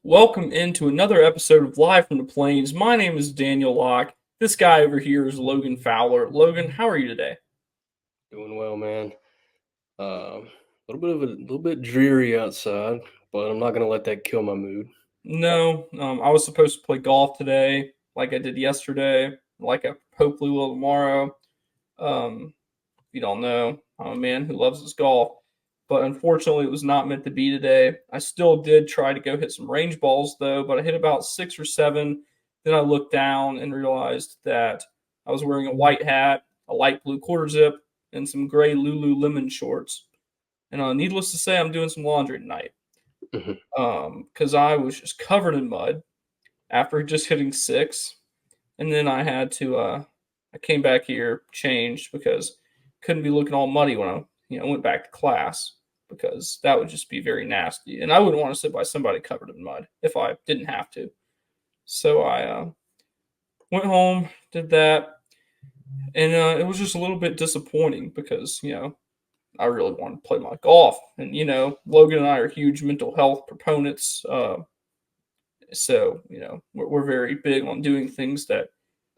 Welcome into another episode of Live from the Plains. My name is Daniel Locke. This guy over here is Logan Fowler. Logan, how are you today? Doing well, man. A little bit dreary outside, but I'm not gonna let that kill my mood. No, I was supposed to play golf today, like I did yesterday, like I hopefully will tomorrow. If you don't know, I'm a man who loves his golf, but unfortunately, it was not meant to be today. I still did try to go hit some range balls though, but I hit about 6 or 7. Then I looked down and realized that I was wearing a white hat, a light blue quarter zip, and some gray Lululemon shorts. And needless to say, I'm doing some laundry tonight Mhm. because I was just covered in mud after just hitting 6, and then I came back here, changed because couldn't be looking all muddy when I went back to class because that would just be very nasty, and I wouldn't want to sit by somebody covered in mud if I didn't have to. So I went home, did that, and it was just a little bit disappointing because I really wanted to play my golf, and Logan and I are huge mental health proponents. So we're very big on doing things that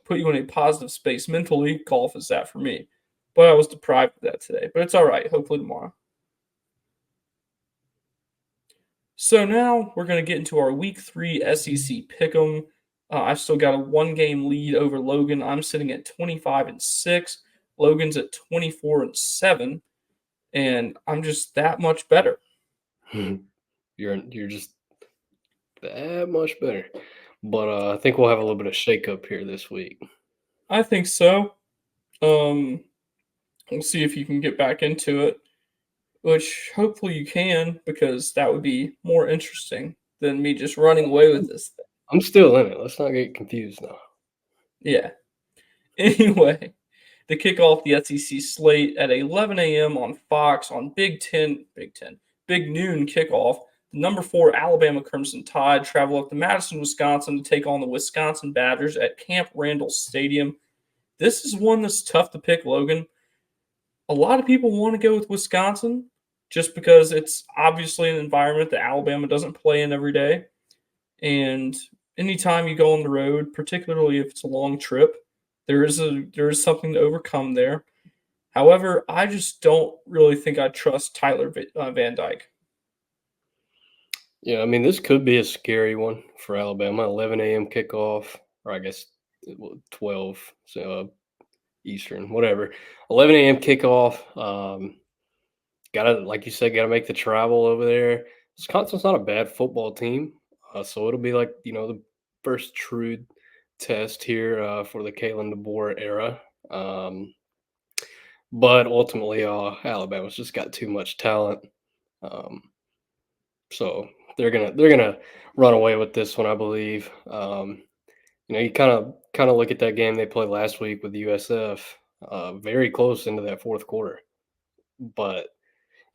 put you in a positive space mentally. Golf is that for me, but I was deprived of that today. But it's all right. Hopefully tomorrow. So now we're going to get into our Week 3 SEC pick'em. I've still got a one-game lead over Logan. I'm sitting at 25-6. Logan's at 24-7, and I'm just that much better. You're just that much better. But I think we'll have a little bit of shakeup here this week. I think so. Um, we'll see if you can get back into it, which hopefully you can, because that would be more interesting than me just running away with this thing. I'm still in it. Let's not get confused now. Yeah. Anyway, to kick off the SEC slate at 11 a.m. on Fox on Big Noon kickoff, the number 4 Alabama Crimson Tide travel up to Madison, Wisconsin to take on the Wisconsin Badgers at Camp Randall Stadium. This is one that's tough to pick, Logan. A lot of people want to go with Wisconsin just because it's obviously an environment that Alabama doesn't play in every day. And anytime you go on the road, particularly if it's a long trip, there is something to overcome there. However, I just don't really think I trust Tyler Van Dyke. Yeah, I mean this could be a scary one for Alabama. 11 a.m. kickoff, or I guess 12 Eastern, whatever. 11 a.m. kickoff. Gotta, like you said, gotta make the travel over there. Wisconsin's not a bad football team, so it'll be like the first true test here for the Kalen DeBoer era. But ultimately, Alabama's just got too much talent, um, so they're gonna run away with this one, I believe. You kind of look at that game they played last week with USF, very close into that fourth quarter, but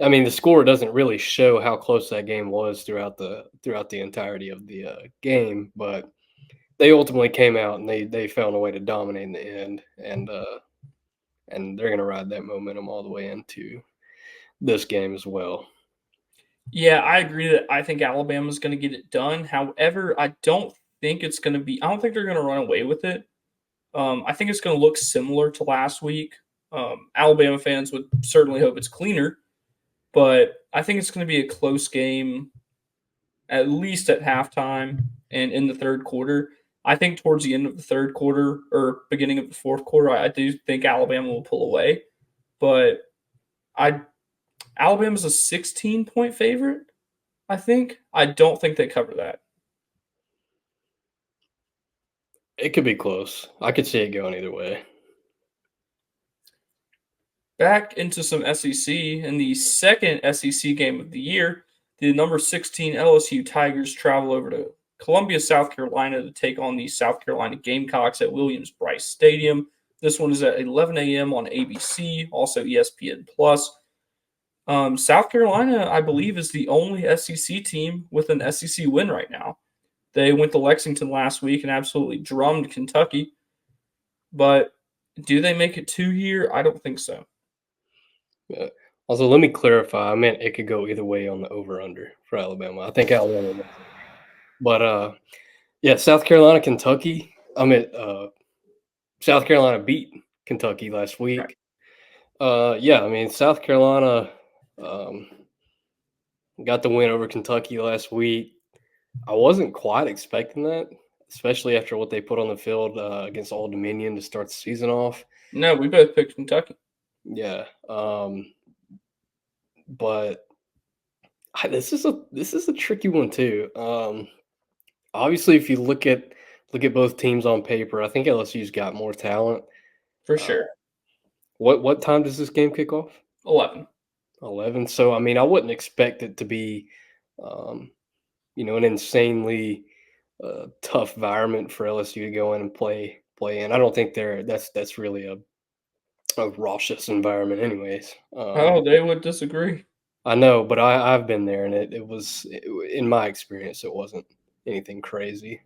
I mean, the score doesn't really show how close that game was throughout the entirety of the game, but they ultimately came out and they found a way to dominate in the end, and they're gonna ride that momentum all the way into this game as well. Yeah, I agree that I think Alabama's going to get it done. However, I don't think they're going to run away with it. I think it's going to look similar to last week. Alabama fans would certainly hope it's cleaner, but I think it's going to be a close game, at least at halftime and in the third quarter. I think towards the end of the third quarter or beginning of the fourth quarter, I do think Alabama will pull away. But I Alabama's a 16-point favorite, I think. I don't think they cover that. It could be close. I could see it going either way. Back into some SEC in the second SEC game of the year, the number 16 LSU Tigers travel over to Columbia, South Carolina to take on the South Carolina Gamecocks at Williams-Brice Stadium. This one is at 11 a.m. on ABC, also ESPN Plus. South Carolina, I believe, is the only SEC team with an SEC win right now. They went to Lexington last week and absolutely drummed Kentucky. But do they make it 2 here? I don't think so. Yeah. Also, let me clarify. I meant it could go either way on the over/under for Alabama. I think Alabama But yeah, South Carolina, Kentucky. South Carolina beat Kentucky last Right. week. Yeah, I mean South Carolina um, got the win over Kentucky last week. I wasn't quite expecting that, especially after what they put on the field against Old Dominion to start the season off. No, we both picked Kentucky Yeah, but this is a tricky one too. Obviously, if you look at both teams on paper, I think LSU's got more talent. for Uh, sure. what time does this game kick off? 11. 11. So I mean, I wouldn't expect it to be, um, an insanely tough environment for LSU to go in and play in. I don't think that's really a raucous environment, anyways. Oh, they would disagree. I know, but I've been there, and in my experience, it wasn't anything crazy.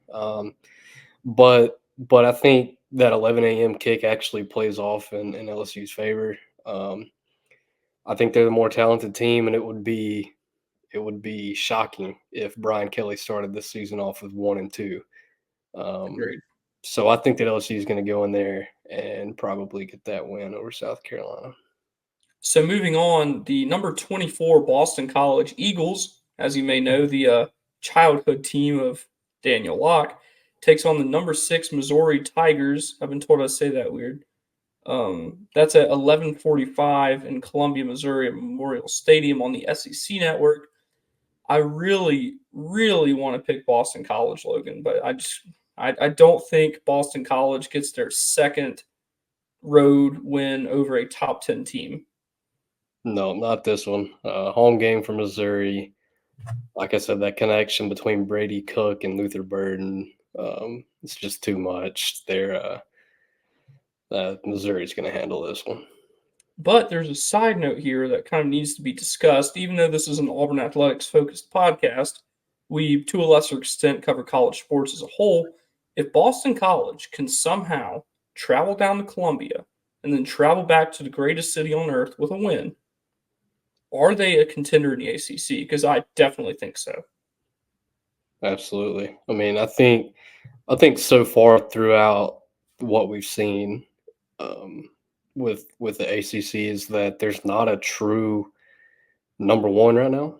But I think that 11 a.m. kick actually plays off in LSU's favor. Um, I think they're the more talented team, and it would be shocking if Brian Kelly started this season off with 1-2. Um, Agreed. so I think that LSU is going to go in there and probably get that win over South Carolina. So moving on, the number 24 Boston College Eagles, as you may know, the childhood team of Daniel Locke, takes on the number 6 Missouri Tigers. I've been told I say that weird. That's at 11:45 in Columbia, Missouri, at Memorial Stadium on the SEC Network. I really, really want to pick Boston College, Logan, but I don't think Boston College gets their second road win over a top 10 team. No, not this one. Home game for Missouri. Like I said, that connection between Brady Cook and Luther Burden, it's just too much. Missouri's going to handle this one. But there's a side note here that kind of needs to be discussed. Even though this is an Auburn athletics focused podcast, we, to a lesser extent, cover college sports as a whole. If Boston College can somehow travel down to Columbia and then travel back to the greatest city on earth with a win, are they a contender in the ACC? Because I definitely think so. Absolutely. I mean, I think so far throughout what we've seen with the ACC is that there's not a true number one right now.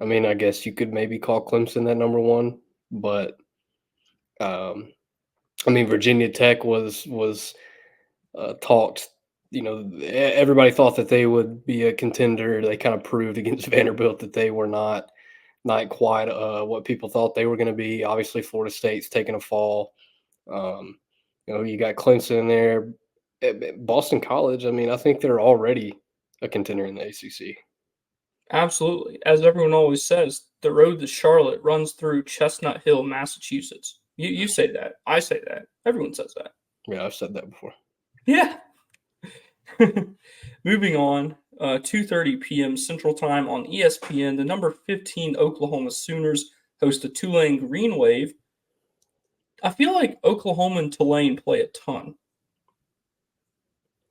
I mean, I guess you could maybe call Clemson that number one, but um, I mean, Virginia Tech was talked. Everybody thought that they would be a contender. They kind of proved against Vanderbilt that they were not quite what people thought they were going to be. Obviously, Florida State's taking a fall. Um, you got Clemson in there. Boston College. I mean, I think they're already a contender in the ACC. Absolutely. As everyone always says, the road to Charlotte runs through Chestnut Hill, Massachusetts. You say that. I say that. Everyone says that. Yeah, I've said that before. Yeah. Moving on, 2:30 p.m. Central Time on ESPN, the number 15 Oklahoma Sooners host the Tulane Green Wave. I feel like Oklahoma and Tulane play a ton.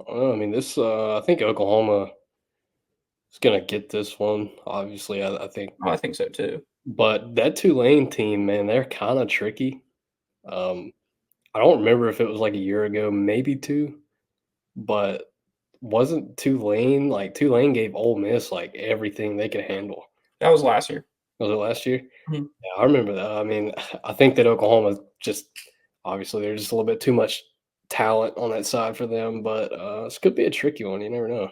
I mean, I think Oklahoma is going to get this one. Obviously, I think, Oh, I think so too. but that Tulane team, man, they're kind of tricky. Um, I don't remember if it was like a year ago, maybe two, but wasn't Tulane gave Ole Miss like everything they could handle. That was last year. Was it last year? Mhm. Yeah, I remember that. I mean, I think that Oklahoma just obviously there's just a little bit too much talent on that side for them, but this could be a tricky one. You never know.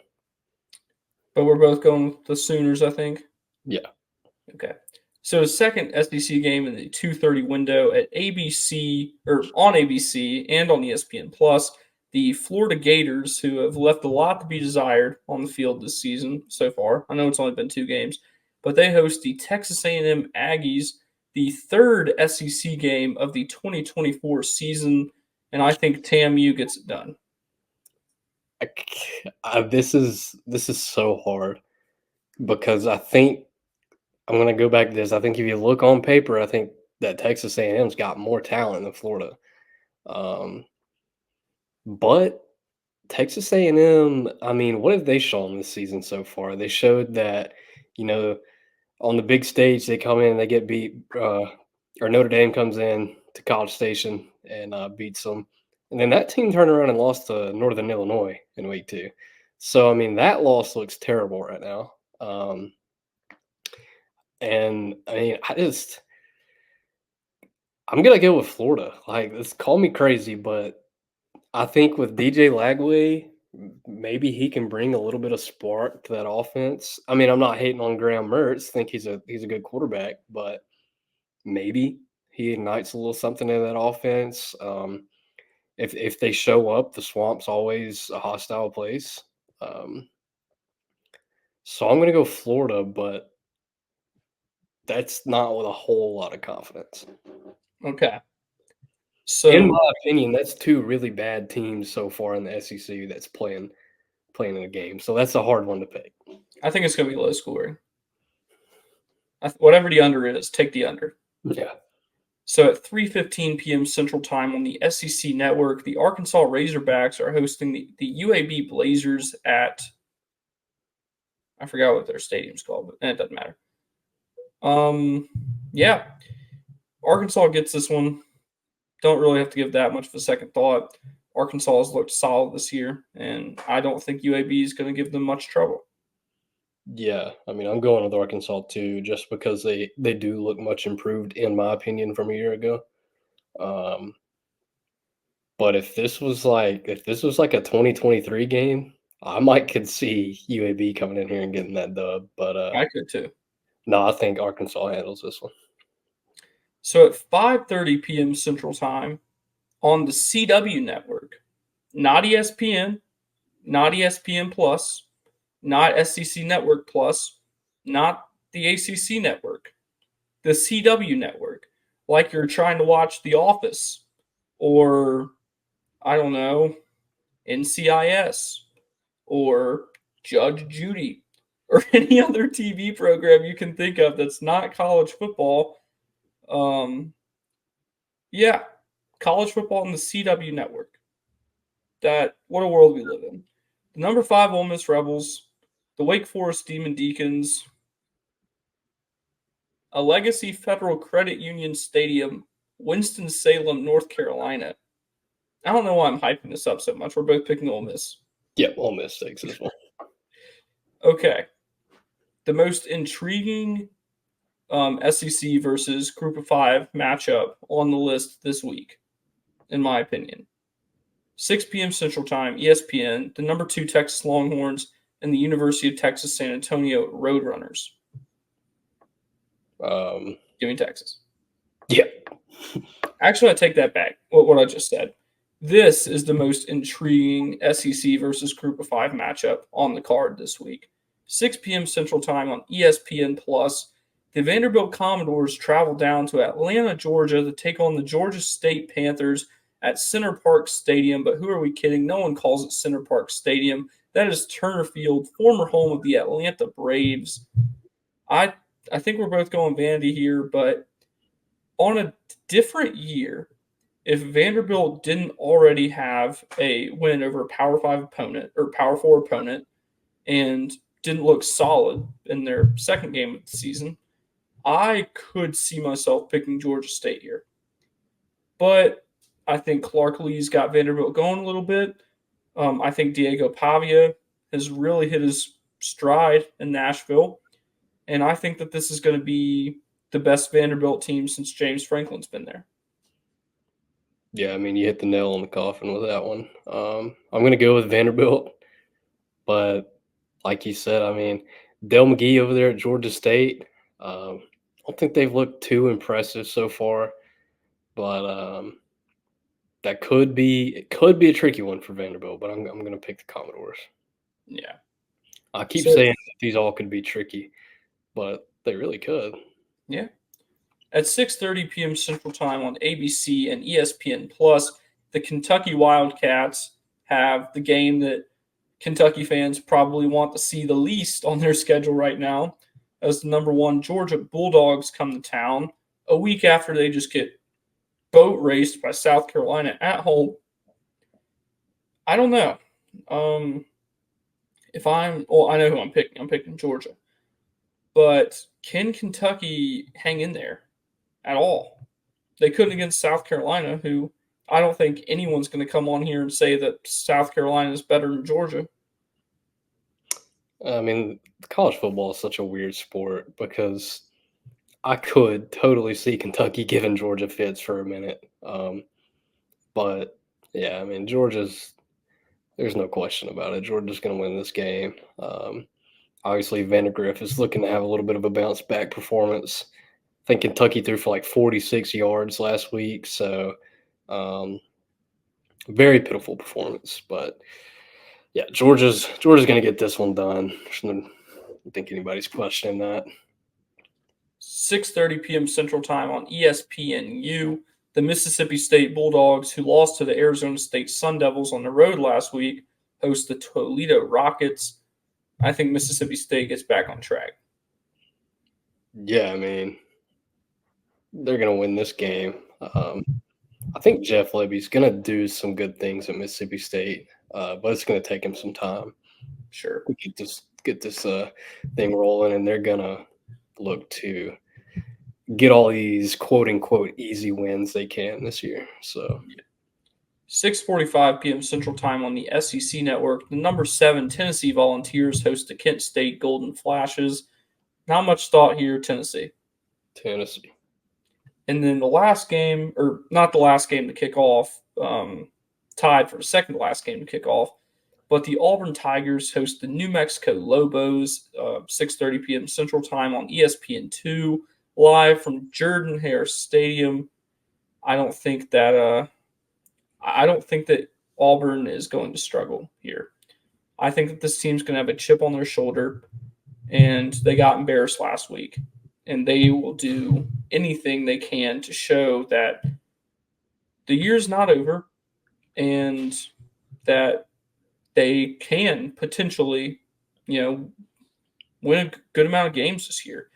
But we're both going with the Sooners, I think. Yeah. Okay. So the second SEC game in the 2:30 window at ABC or on ABC and on ESPN Plus, the Florida Gators, who have left a lot to be desired on the field this season so far. I know it's only been 2 games, but they host the Texas A&M Aggies, the third SEC game of the 2024 season, and I think TAMU gets it done. This is so hard because I think I'm gonna go back to this. I think if you look on paper, I think that Texas A&M's got more talent than Florida. Um, but Texas A&M, I mean, what have they shown this season so far? They showed that, you know, on the big stage they come in and they get beat or Notre Dame comes in to College Station and beats them, and then that team turned around and lost to Northern Illinois in week 2. So I mean that loss looks terrible right now. And I mean I'm gonna go with Florida. Like, this call me crazy, but I think with DJ Lagway, maybe he can bring a little bit of spark to that offense. I mean, I'm not hating on Graham Mertz. Think he's a good quarterback, but maybe he ignites a little something in that offense. If they show up, the Swamp's always a hostile place. Um, so I'm gonna go Florida, but that's not with a whole lot of confidence. Okay. In So my opinion, that's 2 really bad teams so far in the SEC that's playing in a game. So that's a hard one to pick. I think it's going to be low scoring. Whatever the under is, take the under. Yeah. So at 3:15 p.m. Central Time on the SEC Network, the Arkansas Razorbacks are hosting the UAB Blazers at, I forgot what their stadium's called, but it doesn't matter. Yeah, Arkansas gets this one. Don't really have to give that much of a second thought. Arkansas has looked solid this year, and I don't think UAB is going to give them much trouble. Yeah, I mean, I'm going with Arkansas too, just because they do look much improved, in my opinion, from a year ago. Um, but if this was like a 2023 game, I might could see UAB coming in here and getting that dub. But I could too. no, I think Arkansas handles this one. So at 5:30 p.m. Central Time on the CW network, not ESPN, not ESPN Plus, not SEC Network Plus, not the ACC network, the CW network. Like you're trying to watch The Office or, I don't know, NCIS or Judge Judy or any other TV program you can think of that's not college football. Um, yeah, college football on the CW network. That what a world we live in. The number 5 Ole Miss Rebels, the Wake Forest Demon Deacons, a Legacy Federal Credit Union Stadium, Winston-Salem, North Carolina. I don't know why I'm hyping this up so much. We're both picking Ole Miss. Yeah, Ole Miss takes this one. Okay. The most intriguing SEC versus Group of Five matchup on the list this week, in my opinion. 6 p.m. Central Time, ESPN, the number 2 Texas Longhorns, and the University of Texas San Antonio Roadrunners. Give me Texas. Yeah. Actually, I take that back, what I just said. This is the most intriguing SEC versus Group of Five matchup on the card this week. 6 p.m. Central Time on ESPN Plus. The Vanderbilt Commodores travel down to Atlanta, Georgia to take on the Georgia State Panthers at Center Park Stadium. But who are we kidding? No one calls it Center Park Stadium. That is Turner Field, former home of the Atlanta Braves. I think we're both going Vandy here, but on a different year, if Vanderbilt didn't already have a win over a Power 5 opponent or Power 4 opponent and didn't look solid in their second game of the season, I could see myself picking Georgia State here. But I think Clark Lee's got Vanderbilt going a little bit. I think Diego Pavia has really hit his stride in Nashville. And I think that this is going to be the best Vanderbilt team since James Franklin's been there. Yeah, I mean, you hit the nail on the coffin with that one. I'm going to go with Vanderbilt, but like you said, I mean, Dale McGee over there at Georgia State, I don't think they've looked too impressive so far, but it could be a tricky one for Vanderbilt. But I'm going to pick the Commodores. Yeah. I keep So, saying that these all could be tricky, but they really could. yeah. At 6:30 p.m. Central Time on ABC and ESPN Plus, the Kentucky Wildcats have the game that Kentucky fans probably want to see the least on their schedule right now, as the number 1 Georgia Bulldogs come to town a week after they just get boat raced by South Carolina at home. I don't know. I know who I'm picking. I'm picking Georgia. But can Kentucky hang in there at all? They couldn't against South Carolina, who I don't think anyone's going to come on here and say that South Carolina is better than Georgia. I mean, college football is such a weird sport because I could totally see Kentucky giving Georgia fits for a minute. But yeah, I mean, there's no question about it. Georgia's going to win this game. Obviously, Vandegrift is looking to have a little bit of a bounce back performance. I think Kentucky threw for like 46 yards last week. So, um, very pitiful performance. But yeah, Georgia's going to get this one done. I don't think anybody's questioning that. 6:30 p.m. Central Time on ESPNU. The Mississippi State Bulldogs, who lost to the Arizona State Sun Devils on the road last week, host the Toledo Rockets. I think Mississippi State gets back on track. Yeah, I mean, they're going to win this game. I think Jeff Lebby's going to do some good things at Mississippi State, but it's going to take him some time. Sure. We get this thing rolling, and they're going to look to get all these quote unquote easy wins they can this year. So 6:45 p.m. Central Time on the SEC Network. The number 7 Tennessee Volunteers host the Kent State Golden Flashes. Not much thought here, Tennessee. Tennessee. And then the last game, or not the last game to kick off, tied for the second to last game to kick off. But the Auburn Tigers host the New Mexico Lobos, 6:30 p.m. Central Time on ESPN2, live from Jordan-Hare Stadium. I don't think that Auburn is going to struggle here. I think that this team's going to have a chip on their shoulder, and they got embarrassed last week, and they will do anything they can to show that the year's not over and that they can potentially, win a good amount of games this year.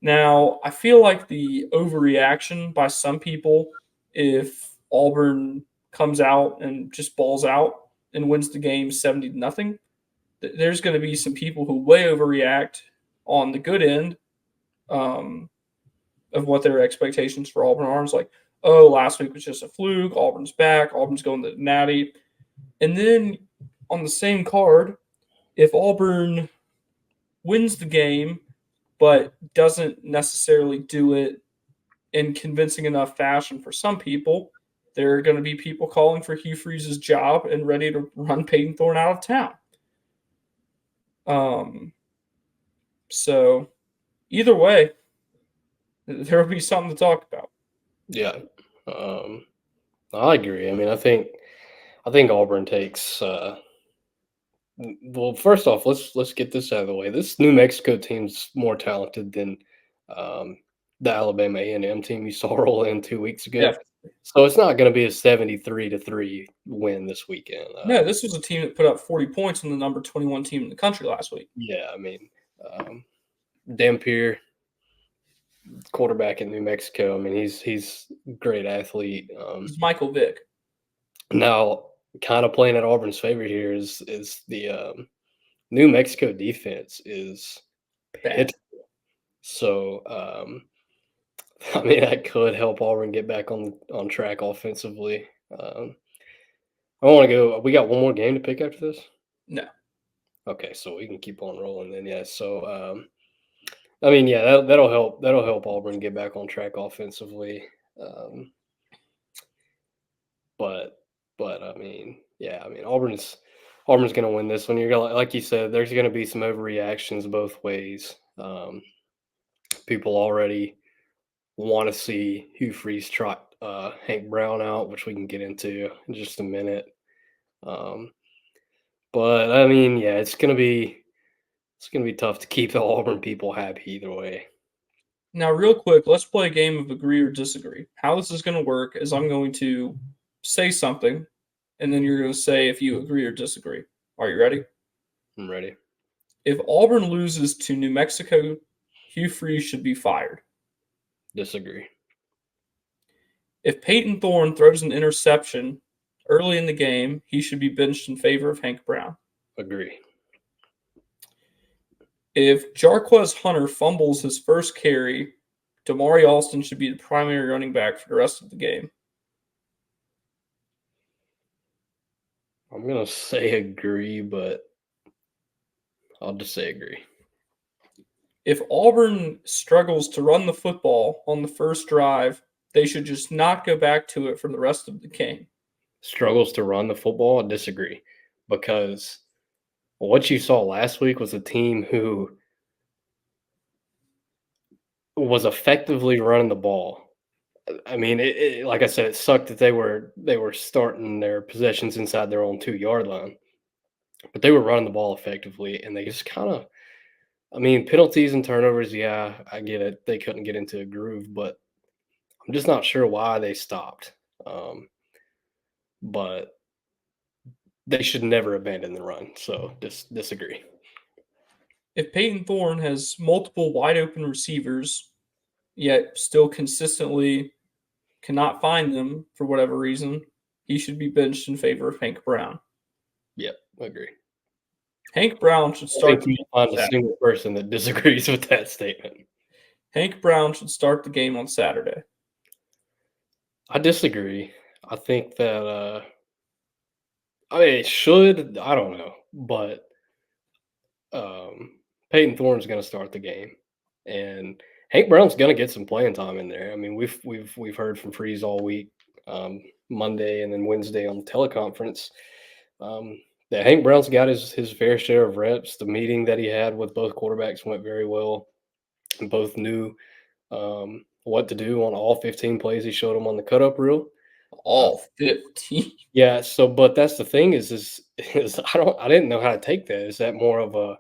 Now, I feel like the overreaction by some people, if Auburn comes out and just balls out and wins the game 70-0, there's going to be some people who way overreact on the good end of what their expectations for Auburn are. It's like, oh, last week was just a fluke. Auburn's back. Auburn's going to the Natty. And then on the same card, if Auburn wins the game but doesn't necessarily do it in convincing enough fashion for some people, there are going to be people calling for Hugh Freeze's job and ready to run Peyton Thorne out of town. So either way, there will be something to talk about. Yeah, I agree. I mean, I think Auburn takes. Well, first off, let's get this out of the way. This New Mexico team's more talented than the Alabama A&M team you saw roll in 2 weeks ago. Definitely. So it's not going to be a 73-3 win this weekend. No, this was a team that put up 40 points on the number 21 team in the country last week. Yeah, I mean, Dampier, quarterback in New Mexico. I mean, he's a great athlete. It's Michael Vick. Now, kind of playing at Auburn's favor here is the New Mexico defense is Bad. So, I mean, that could help Auburn get back on track offensively. I want to go. We got one more game to pick after this. No. Okay, so we can keep on rolling then. Yeah. So, I mean, yeah, that'll help. That'll help Auburn get back on track offensively. But I mean, yeah, I mean, Auburn's going to win this one. You're gonna, like you said, there's going to be some overreactions both ways. People already want to see Hugh Freeze trot Hank Brown out, which we can get into in just a minute. But I mean, yeah, it's gonna be tough to keep the Auburn people happy either way. Now, real quick, let's play a game of agree or disagree. How this is going to work is I'm going to say something, and then you're going to say if you agree or disagree. Are you ready? I'm ready. If Auburn loses to New Mexico, Hugh Freeze should be fired. Disagree. If Peyton Thorne throws an interception early in the game, he should be benched in favor of Hank Brown. Agree. If Jarquez Hunter fumbles his first carry Damari Alston should be the primary running back for the rest of the game. I'm gonna say agree, but I'll just say agree. If Auburn struggles to run the football on the first drive, they should just not go back to it for the rest of the game. Struggles to run the football, I disagree, because what you saw last week was a team who was effectively running the ball. I mean, like I said, it sucked that they were starting their possessions inside their own 2-yard line, but they were running the ball effectively, and they just kind of, I mean, penalties and turnovers. Yeah, I get it. They couldn't get into a groove, but I'm just not sure why they stopped. Um, but they should never abandon the run. So disagree. If Peyton Thorne has multiple wide open receivers, yet still consistently cannot find them for whatever reason, he should be benched in favor of Hank Brown. Yep, agree. Hank Brown should I start think the you game on find a Saturday. single person that disagrees with that statement. Hank Brown should start the game on Saturday. I disagree. I think that I mean it should. I don't know, but Peyton Thorne's going to start the game, and Hank Brown's going to get some playing time in there. I mean, we've heard from Freeze all week, Monday and then Wednesday on the teleconference, that Hank Brown's got his fair share of reps. The meeting that he had with both quarterbacks went very well. Both knew what to do on all 15 plays he showed them on the cut up reel. Uh, All 15. yeah, so but that's the thing is I didn't know how to take that. Is that more of a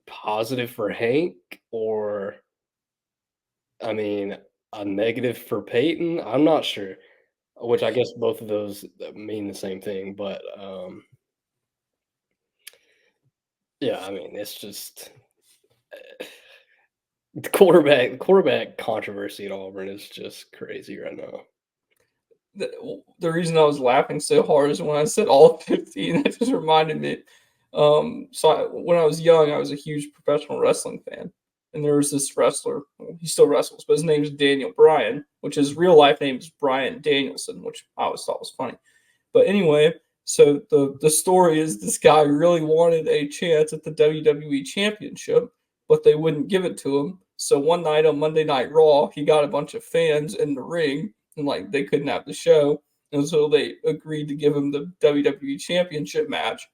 positive for Hank, or I mean, a negative for Peyton? I'm not sure. Which I guess both of those mean the same thing, but yeah, I mean, it's just the quarterback controversy at Auburn is just crazy right now. The reason I was laughing so hard is when I said all 15, that just reminded me. When I was young, I was a huge professional wrestling fan. And there was this wrestler, well, he still wrestles, but his name is Daniel Bryan, which his real life name is Brian Danielson, which I always thought was funny. But anyway, so the story is this guy really wanted a chance at the WWE Championship, but they wouldn't give it to him. So one night on Monday Night Raw, he got a bunch of fans in the ring, and like they couldn't have the show, and so they agreed to give him the WWE Championship match.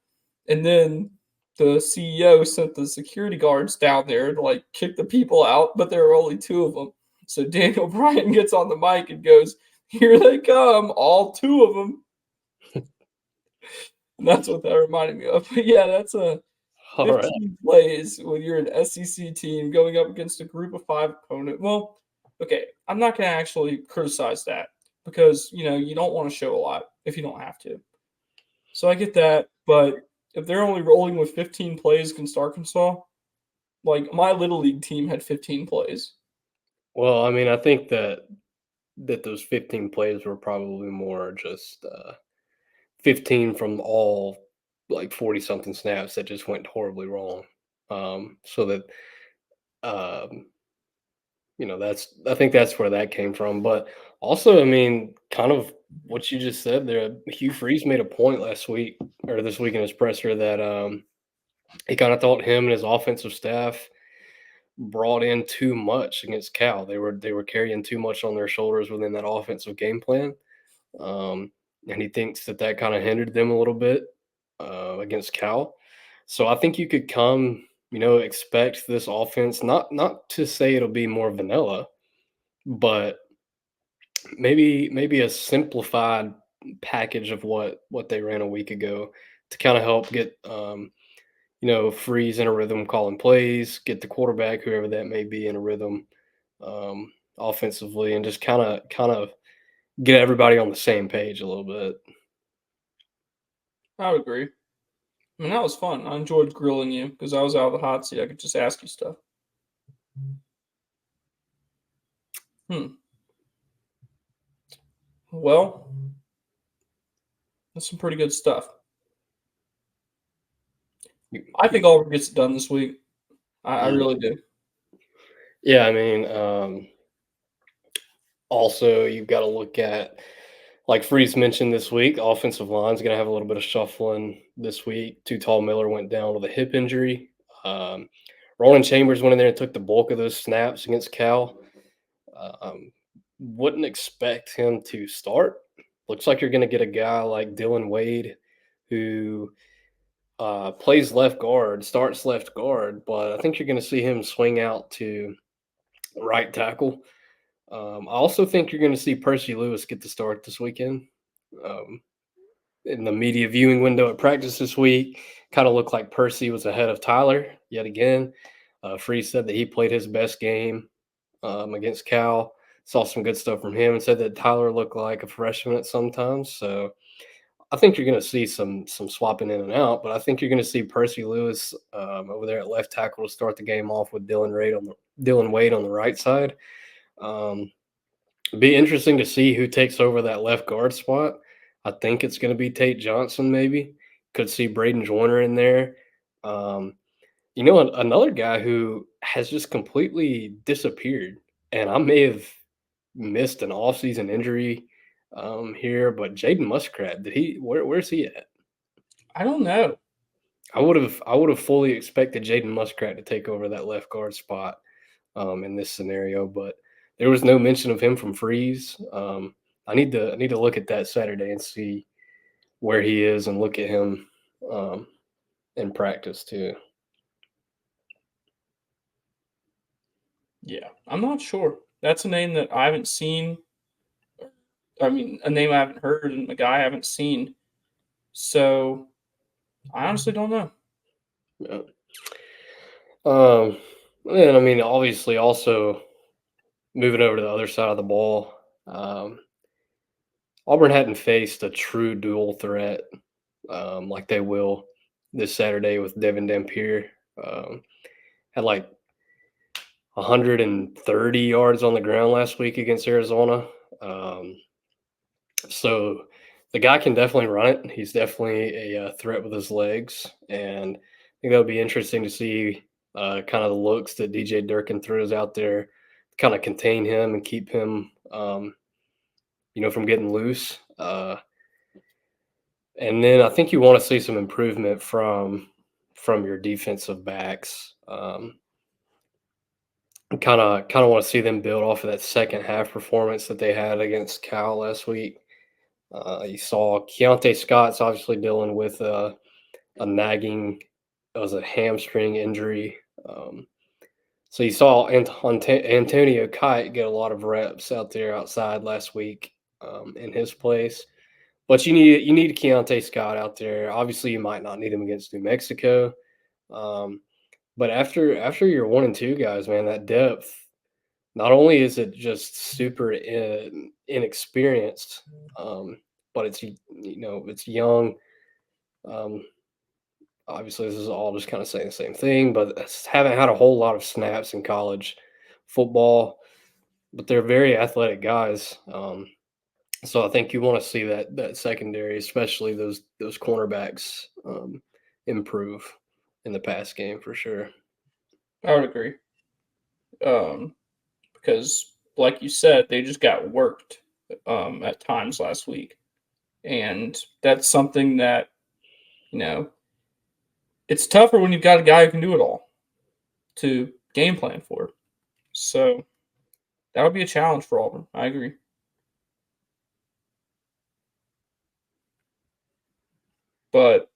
And then the CEO sent the security guards down there to like kick the people out, but there were only two of them. So Daniel Bryan gets on the mic and goes, "Here they come, all two of them." And that's what that reminded me of. But yeah, that's a All right. 15 plays when you're an SEC team going up against a group of five opponent. Well, okay, I'm not going to actually criticize that because, you don't want to show a lot if you don't have to. So I get that. But if they're only rolling with 15 plays against Arkansas, like my Little League team had 15 plays. Well, I mean, I think that those 15 plays were probably more just 15 from all like 40 something snaps that just went horribly wrong. So that um, that's I think that's where that came from. But also, I mean, kind of what you just said there. Hugh Freeze made a point last week or this week in his presser that he kind of thought him and his offensive staff brought in too much against Cal. They were carrying too much on their shoulders within that offensive game plan, and he thinks that kind of hindered them a little bit against Cal. So I think you could come, expect this offense not to say it'll be more vanilla, but maybe a simplified package of what they ran a week ago to kind of help get Freeze in a rhythm calling plays, get the quarterback, whoever that may be, in a rhythm offensively, and just kind of get everybody on the same page a little bit. I would agree. I mean, that was fun. I enjoyed grilling you because I was out of the hot seat. I could just ask you stuff. Hmm. Well, that's some pretty good stuff. You- I you- think Auburn gets it done this week. I yeah, really do. Yeah, I mean, also you've got to look at, like Freeze mentioned this week, the offensive line's going to have a little bit of shuffling this week. Too Tall Miller went down with a hip injury. Um, Roland Chambers went in there and took the bulk of those snaps against Cal. Um, wouldn't expect him to start. Looks like you're going to get a guy like Dylan Wade, who plays left guard, starts left guard, but I think you're going to see him swing out to right tackle. I also think you're going to see Percy Lewis get the start this weekend. Um, in the media viewing window at practice this week, kind of looked like Percy was ahead of Tyler yet again. Freeze said that he played his best game against Cal. Saw some good stuff from him and said that Tyler looked like a freshman at sometimes. So I think you're going to see some swapping in and out, but I think you're going to see Percy Lewis over there at left tackle to start the game off with Dylan Wade on the right side. Um, be interesting to see who takes over that left guard spot. I think it's going to be Tate Johnson. Maybe could see Braden Joyner in there. Um, another guy who has just completely disappeared, and I may have missed an offseason injury here, but Jaden Muskrat, did he? Where's he at? I don't know. I would have fully expected Jaden Muskrat to take over that left guard spot in this scenario, but there was no mention of him from Freeze. I need to look at that Saturday and see where he is and look at him um, in practice too. Yeah, I'm not sure. That's a name that I haven't seen. I mean, a name I haven't heard and a guy I haven't seen. So I honestly don't know. Yeah. Um, and I mean, obviously, also moving over to the other side of the ball, Auburn hadn't faced a true dual threat like they will this Saturday with Devin Dampier. Had like 130 yards on the ground last week against Arizona. Um, so the guy can definitely run it. He's definitely a threat with his legs, and I think that'll be interesting to see kind of the looks that DJ Durkin throws out there, kind of contain him and keep him, from getting loose. And then I think you want to see some improvement from your defensive backs. Kind of want to see them build off of that second half performance that they had against Cal last week. You saw Keontae Scott's obviously dealing with a nagging, it was a hamstring injury. So you saw Antonio Kite get a lot of reps out there outside last week in his place. But you need Keontae Scott out there. Obviously, you might not need him against New Mexico. Um, but after your 1 and 2 guys, man, that depth. Not only is it just super inexperienced, but it's young. Um, obviously, this is all just kind of saying the same thing, but haven't had a whole lot of snaps in college football. But they're very athletic guys. So I think you want to see that secondary, especially those cornerbacks, improve in the pass game for sure. I would agree. Um, because, like you said, they just got worked at times last week. And that's something that, you know, it's tougher when you've got a guy who can do it all to game plan for. So that would be a challenge for Auburn. I agree. But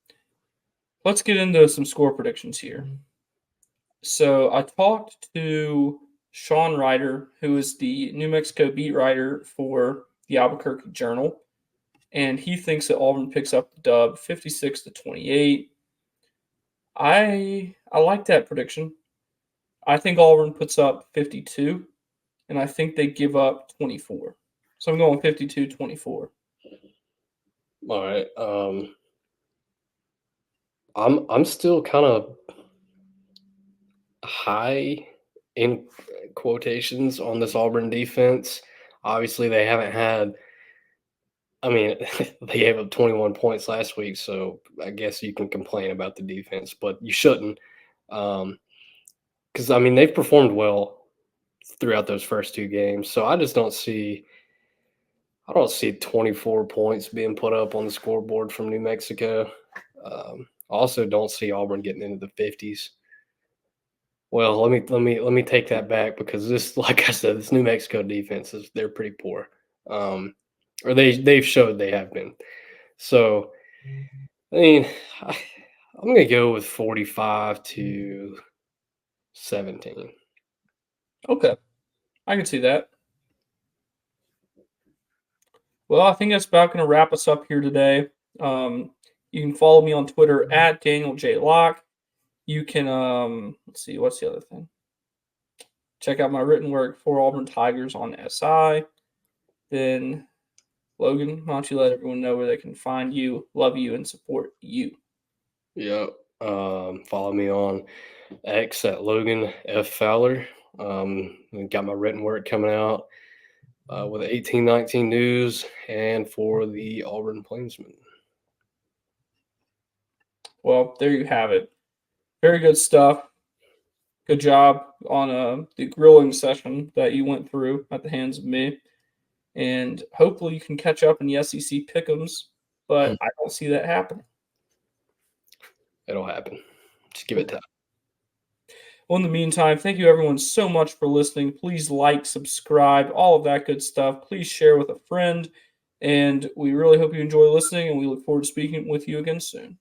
let's get into some score predictions here. So I talked to Sean Ryder, who is the New Mexico beat writer for the Albuquerque Journal, and he thinks that Auburn picks up the dub 56-28. I like that prediction. I think Auburn puts up 52, and I think they give up 24. So I'm going 52-24. All right. I'm still kind of high in quotations on this Auburn defense. Obviously, they haven't had. I mean, they gave up 21 points last week, so I guess you can complain about the defense, but you shouldn't, because I mean they've performed well throughout those first 2 games. So I don't see 24 points being put up on the scoreboard from New Mexico. I also don't see Auburn getting into the 50s. Well, let me take that back because this, like I said, this New Mexico defense is they're pretty poor, or they've showed they have been. So I mean, I, I'm gonna go with 45-17. Okay, I can see that. Well, I think that's about going to wrap us up here today. You can follow me on Twitter at Daniel J. Locke. You can let's see, what's the other thing? Check out my written work for Auburn Tigers on SI. Then Logan, why don't you let everyone know where they can find you, love you, and support you? Yep. Follow me on X at Logan F Fowler. Got my written work coming out with 1819 News and for the Auburn Plainsman. Well, there you have it. Very good stuff. Good job on the grilling session that you went through at the hands of me. And hopefully you can catch up in the SEC pick'ems, but I don't see that happening. It'll happen. Just give it time. Well, in the meantime, thank you everyone so much for listening. Please like, subscribe, all of that good stuff. Please share with a friend. And we really hope you enjoy listening, and we look forward to speaking with you again soon.